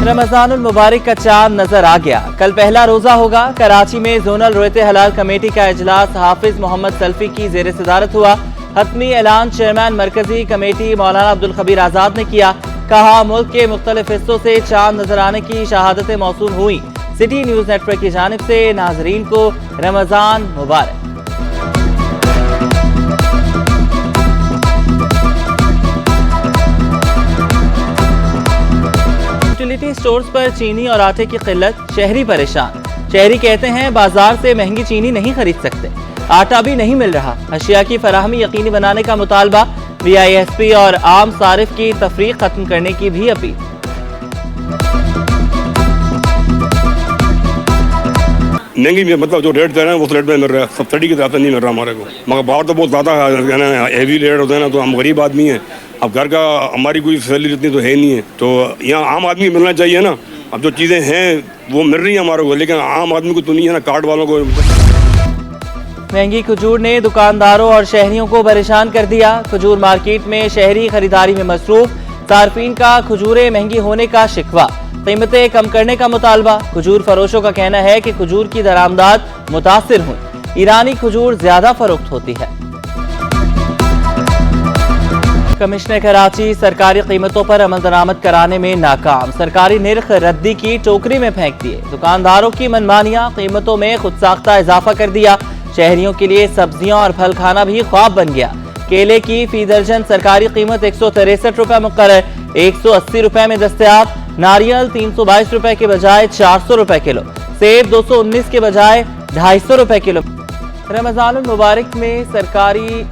रमजानुल मुबारक का चांद नजर आ गया। कल पहला रोजा होगा। कराची में जोनल रोयते हलाल कमेटी का इजलास हाफिज मोहम्मद सल्फी की जेर सदारत हुआ। हतमी ऐलान चेयरमैन मरकजी कमेटी मौलाना अब्दुल खबीर आजाद ने किया। कहा, मुल्क के मुख्तलिफ हिस्सों से चांद नजर आने की शहादतें मौसूल हुई। सिटी न्यूज नेटवर्क की जानिब से नाजरीन को रमजान मुबारक। यूटिलिटी स्टोर्स पर चीनी और आटे की किल्लत, शहरी परेशान। शहरी कहते हैं बाजार से महंगी चीनी नहीं खरीद सकते, आटा भी नहीं मिल रहा। अशिया की फराहमी यकीनी बनाने का मुतालबा। BISP और आम सारिफ की तफरीक खत्म करने की भी अपील। महंगी मतलब जो रेट दे रहे हैं उस रेट में मिल रहा है, सब्सिडी की तरह से नहीं मिल रहा हमारे को। मगर बाहर तो बहुत ज़्यादा हैवी रेट होते हैं ना, तो हम गरीब आदमी हैं। अब घर का हमारी कोई सैलरी इतनी तो है नहीं है, तो यहाँ आम आदमी मिलना चाहिए ना। अब जो चीज़ें हैं वो मिल रही हैं हमारे को, लेकिन आम आदमी को तो नहीं है ना, कार्ड वालों को। महंगी खजूर ने दुकानदारों और शहरियों को परेशान कर दिया। खजूर मार्केट में शहरी खरीदारी में मसरूफ। सार्फिन का खजूरें महंगी होने का शिकवा, कीमतें कम करने का मुतालबा। खजूर फरोशों का कहना है कि खजूर की दरामदाद मुतासिर हुई। ईरानी खजूर ज्यादा फरोख्त होती है। कमिश्नर कराची सरकारी कीमतों पर अमल दरामद कराने में नाकाम। सरकारी निर्ख रद्दी की टोकरी में फेंक दिए। दुकानदारों की मनमानियां कीमतों में खुद साख्ता इजाफा कर दिया। शहरियों के लिए सब्जियां और फल खाना भी ख्वाब बन गया। केले की फी दर्जन सरकारी कीमत 163 रुपए मुकर्रर, 180 रुपए में दस्तयाब। नारियल 322 रुपए के बजाय 400 रुपए किलो। सेब 219 के बजाय 250 रुपए किलो। रमजानुल मुबारक में सरकारी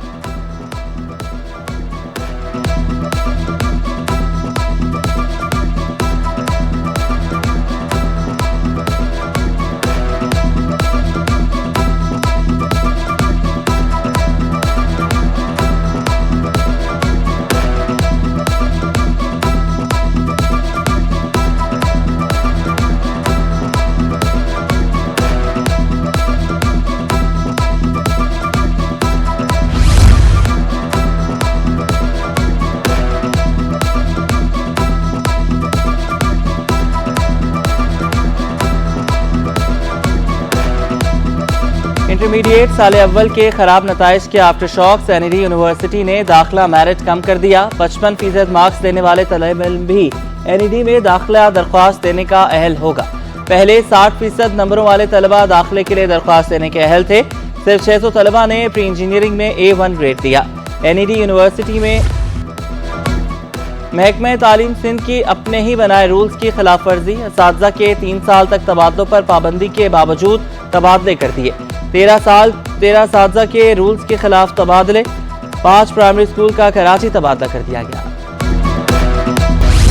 इंटरमीडिएट साल अव्वल के खराब नताइज के आफ्टर शॉक्स। NED यूनिवर्सिटी ने दाखिला मेरिट कम कर दिया। 55% मार्क्स देने वाले तलबा भी NED में दाखिला दरख्वास्त देने का अहल होगा। पहले 60% नंबरों वाले तलबा दाखिले के लिए दरख्वास्त देने के अहल थे। सिर्फ 600 तलबा ने प्री इंजीनियरिंग में A1 ग्रेड दिया। NED यूनिवर्सिटी में महकमा तालीम सिंध की अपने ही बनाए रूल्स की खिलाफ वर्जी। असातिज़ा के 3 साल तक तबादलों पर पाबंदी के बावजूद तबादले कर दिए। 13 असातिज़ा के रूल्स के खिलाफ तबादले। 5 प्राइमरी स्कूल का कराची तबादला कर दिया गया।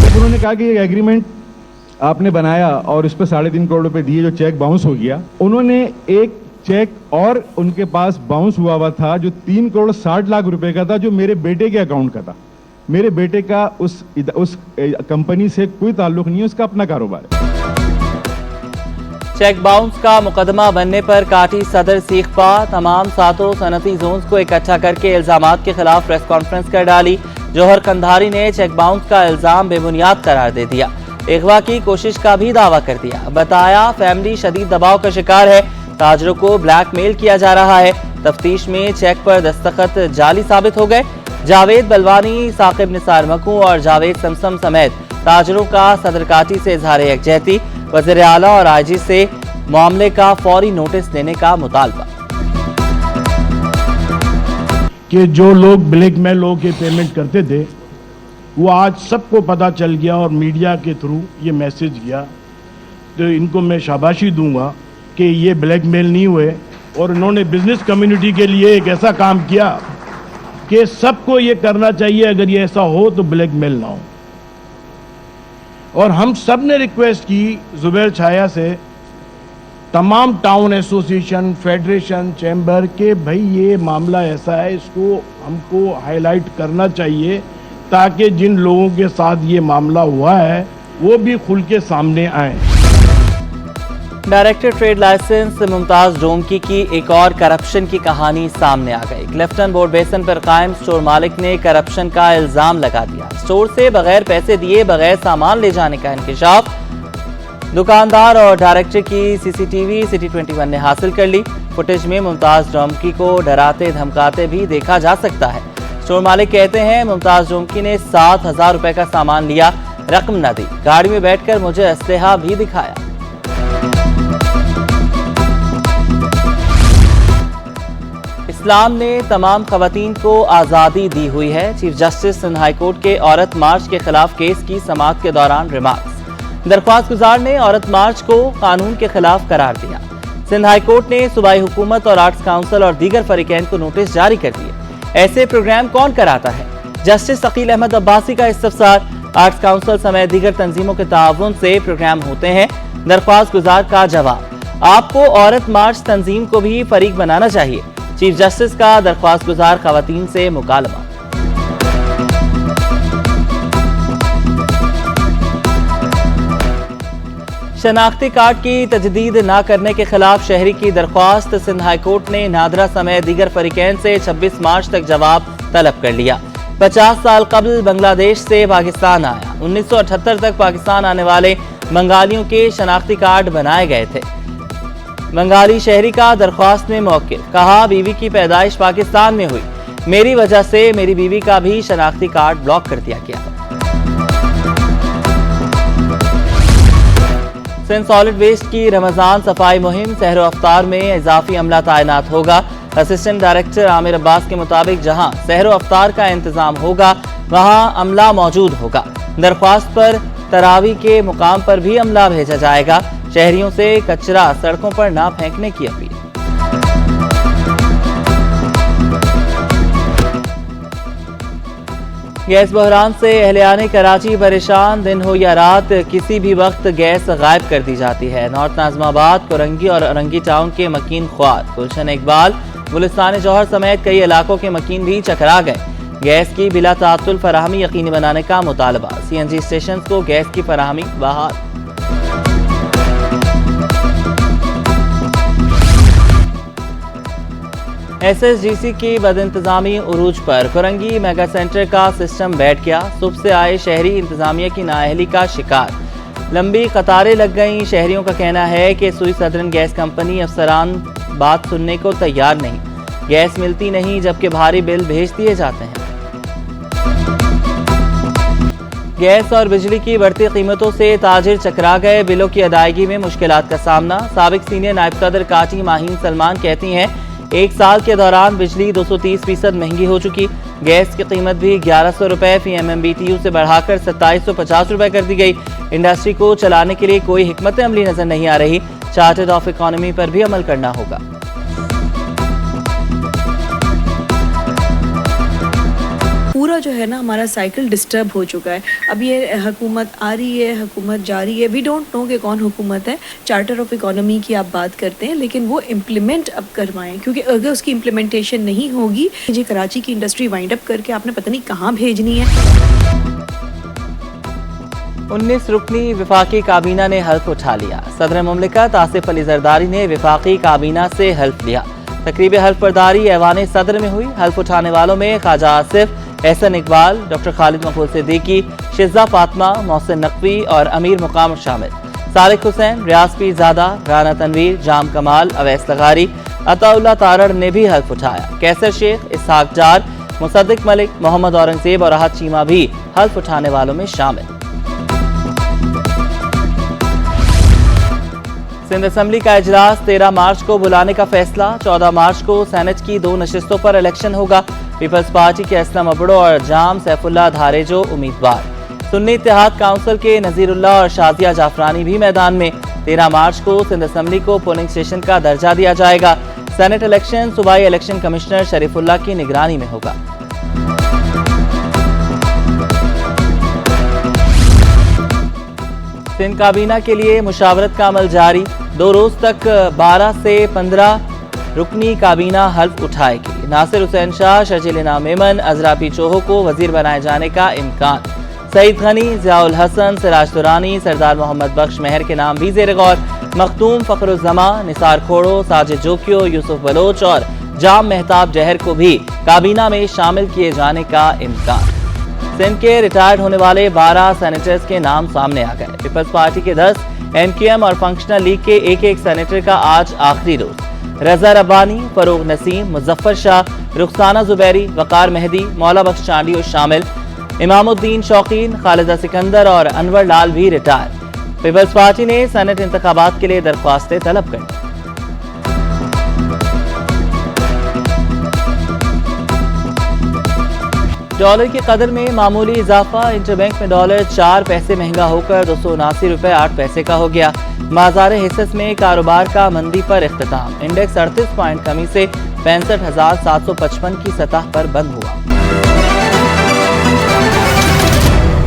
उन्होंने कहा कि ये एग्रीमेंट आपने बनाया और इस पर 3.5 करोड़ रुपए दिए, जो चेक बाउंस हो गया। उन्होंने एक चेक और उनके पास बाउंस हुआ था जो 3 करोड़ 60 लाख रुपए का था, जो मेरे बेटे के अकाउंट का था। मेरे बेटे का उस कंपनी से कोई ताल्लुक नहीं है, उसका अपना कारोबार है। चेक बाउंस का मुकदमा बनने पर काटी सदर सीखपा। तमाम 7 सनती जोन्स को इकट्ठा करके इल्जामात के खिलाफ प्रेस कॉन्फ्रेंस कर डाली। जौहर कंधारी ने चेक बाउंस का इल्जाम बेबुनियाद करार दे दिया। अगवा की कोशिश का भी दावा कर दिया। बताया फैमिली शदीद दबाव का शिकार है, ताजरों को ब्लैकमेल किया जा रहा है। तफ्तीश में चेक पर दस्तखत जाली साबित हो गए। जावेद बलवानी, साकिब निसार मकू और जावेद समसम समेत ताजरों का सदरकाटी से इजहार यकजहती। वज़ीर आला और IG से मामले का फौरी नोटिस देने का मुतालबा। कि जो लोग ब्लैकमेल होकर पेमेंट करते थे वो आज सबको पता चल गया और मीडिया के थ्रू ये मैसेज गया, तो इनको मैं शाबाशी दूंगा कि ये ब्लैकमेल नहीं हुए और इन्होंने बिजनेस कम्युनिटी के लिए एक ऐसा काम किया कि सबको ये करना चाहिए, अगर ये ऐसा हो तो ब्लैकमेल ना हो। और हम सब ने रिक्वेस्ट की जुबैर छाया से, तमाम टाउन एसोसिएशन, फेडरेशन, चैम्बर के, भाई ये मामला ऐसा है, इसको हमको हाईलाइट करना चाहिए ताकि जिन लोगों के साथ ये मामला हुआ है वो भी खुल के सामने आए। Director trade licence Mumtaz Domki की एक और करप्शन की कहानी सामने आ गई। क्लिफ्टन बोर्ड बेसन पर कायम स्टोर मालिक ने करप्शन का इल्जाम लगा दिया। स्टोर से बगैर पैसे दिए बगैर सामान ले जाने का इंकशाफ दुकानदार और डायरेक्टर की सीसीटीवी सिटी 21 ने हासिल कर ली। फुटेज में मुमताज डोमकी को डराते धमकाते भी देखा जा सकता है। स्टोर मालिक कहते हैं मुमताज डोमकी ने 7,000 रुपए का सामान लिया, रकम न दी, गाड़ी में बैठकर मुझे असलहा भी दिखाया। इस्लाम ने तमाम खवातीन को आज़ादी दी हुई है। Chief justice Sindh high court के औरत मार्च के खिलाफ केस की समाअत के दौरान रिमार्क्स। दरख्वास्त गुजार ने औरत मार्च को कानून के खिलाफ करार दिया। सिंध हाई कोर्ट ने सूबाई हुकूमत और आर्ट्स काउंसिल और दीगर फरीकैन को नोटिस जारी कर दिए। ऐसे प्रोग्राम कौन कराता है? जस्टिस शकील अहमद अब्बासी का इस्तफसार। आर्ट्स काउंसिल समेत दीगर तंजीमों के ताउन से प्रोग्राम होते हैं। दरख्वास्त गुजार का जवाब, आपको औरत मार्च तंजीम को भी फरीक बनाना चाहिए। चीफ जस्टिस का दरख्वास्त गुजार खवातीन से मुकालमा। शनाख्ती कार्ड की तजदीद न करने के खिलाफ शहरी की दरख्वास्त। सिंध हाई कोर्ट ने नादरा समेत दीगर फरीकैन से 26 मार्च तक जवाब तलब कर लिया। 50 साल कबल बांग्लादेश से पाकिस्तान आया। 1978 तक पाकिस्तान आने वाले बंगालियों के शनाख्ती कार्ड बनाए गए थे। बंगाली शहरी का दरख्वास्त में मौक़िफ़, कहा बीवी की पैदाइश पाकिस्तान में हुई, मेरी वजह से मेरी बीवी का भी शनाख्ती कार्ड ब्लॉक कर दिया गया। सिंध सॉलिड वेस्ट की रमजान सफाई मुहिम। सहरो अफ्तार में इजाफी अमला तैनात होगा। असिस्टेंट डायरेक्टर आमिर अब्बास के मुताबिक जहां सहरो अफ्तार का इंतजाम होगा वहां अमला मौजूद होगा। दरख्वास्त पर तरावी के मुकाम पर भी अमला भेजा जाएगा। शहरियों से कचरा सड़कों पर ना फेंकने की अपील। गैस बहरान से अहलियाने कराची परेशान। दिन हो या रात किसी भी वक्त गैस गायब कर दी जाती है। नॉर्थ नाजमाबाद, कोरंगी और औरंगी टाउन के मकीन ख्वार गुलशन इकबाल, गुलिस्तान जौहर समेत कई इलाकों के मकीन भी चकरा गए। गैस की बिला तातुल फराहमी यकीनी बनाने का मुतालबा। CNG स्टेशन को गैस की फराहमी बहाल। SSGC की बदइंतजामी उरूज पर। कोरंगी मेगा सेंटर का सिस्टम बैठ गया। सुबह से आए शहरी इंतजामिया की नाअहली का शिकार। लंबी कतारें लग गईं। शहरियों का कहना है कि सुई सदरन गैस कंपनी अफसरान बात सुनने को तैयार नहीं। गैस मिलती नहीं जबकि भारी बिल भेज दिए जाते हैं। गैस और बिजली की बढ़ती कीमतों से ताजिर चकरा गए। बिलों की अदायगी में मुश्किलात का सामना। साबिक सीनियर नायब सदर काटी माहीन सलमान कहती हैं, एक साल के दौरान बिजली 230% महंगी हो चुकी। गैस की कीमत भी 1100 रुपए फी MMBTU से बढ़ाकर 2750 रुपए कर दी गई। इंडस्ट्री को चलाने के लिए कोई हिकमत अमली नजर नहीं आ रही। चार्टर्ड ऑफ इकोनॉमी पर भी अमल करना होगा। पूरा जो है ना हमारा साइकिल डिस्टर्ब हो चुका है। अब ये हुकूमत आ रही है, हुकूमत जा रही है, वी डोंट नो कि कौन हुकूमत है। चार्टर ऑफ इकोनॉमी की आप बात करते हैं लेकिन वो इम्प्लीमेंट अब करवाएं, क्योंकि अगर उसकी इम्प्लीमेंटेशन नहीं होगी जी कराची की इंडस्ट्री वाइंड अप करके आपने पता नहीं कहाँ भेजनी है। 19 रुकनी विफाकी काबीना ने हल्फ उठा लिया। सदर मुमलिकत आसिफ अली जरदारी ने विफाकी काबीना से हल्फ लिया। तकरीब हल्फ बर्दारी ऐवान सदर में हुई। हल्फ उठाने वालों में ख्वाजा आसिफ, एहसन इकबाल, डॉक्टर खालिद मकबूल सिद्दीकी, शिज़ा फातिमा, मोहसिन नकवी और अमीर मुकाम शामिल। सालिक हुसैन, रियाज पीरजादा, राना तनवीर, जाम कमाल, अवैस लगारी, अताउल्लाह तारड़ ने भी हल्फ उठाया। कैसर शेख, इसहाक जार, मुसद्दिक मलिक, मोहम्मद औरंगजेब और राहत चीमा भी हल्फ उठाने वालों में शामिल। सिंध असेंबली का इजलास 13 मार्च को बुलाने का फैसला। 14 मार्च को सेनेट की 2 नशिस्तों पर इलेक्शन होगा। पीपल्स पार्टी के असलम अबड़ो और जाम सैफुल्लाह धारेजो उम्मीदवार। सुन्नी इत्तेहाद काउंसिल के नजीरुल्लाह और शाजिया जाफरानी भी मैदान में। 13 मार्च को सिंध असेंबली को पोलिंग स्टेशन का दर्जा दिया जाएगा। सेनेट इलेक्शन सूबाई इलेक्शन कमिश्नर शरीफुल्लाह की निगरानी में होगा। सिंध काबीना के लिए मुशावरत का अमल जारी। 2 रोज तक 12 से 15 रुकनी काबीना हल्फ उठाएगी। नासिर हुसैन शाह, शर्जिल इनाम मेमन, अजरा पी चोहो को वजीर बनाए जाने का इम्कान। सईद गनी, जियाउल हसन, सिराज दुरानी, सरदार मोहम्मद बख्श मेहर के नाम भी ज़ेर गौर। मखदूम फखरुज़्ज़मा, निसार खोड़ो, साजिद जोकियो, यूसुफ बलोच और जाम मेहताब जहर को भी काबीना में शामिल किए जाने का इम्कान। सिंध के रिटायर्ड होने वाले 12 सेनेटर्स के नाम सामने आ गए। पीपल्स पार्टी के 10, MQM और फंक्शनल लीग के एक सेनेटर का आज आखिरी रोज। रजा रब्बानी, फरूक नसीम, मुजफ्फर शाह, रुखसाना जुबैरी, वकार मेहदी, मौला बख्श चांडियो शामिल। इमामुद्दीन शौकीन, खालिदा सिकंदर और अनवर लाल भी रिटायर। पीपल्स पार्टी ने सेनेट इंतखाबात के लिए दरख्वास्तें तलब कर। डॉलर की कदर में मामूली इजाफा। इंटरबैंक में डॉलर 4 पैसे महंगा होकर 279 रुपए 8 पैसे का हो गया। बाजार हिस्सेस में कारोबार का मंदी पर इख्तिताम। इंडेक्स 38 पॉइंट कमी से 65,755 की सतह पर बंद हुआ।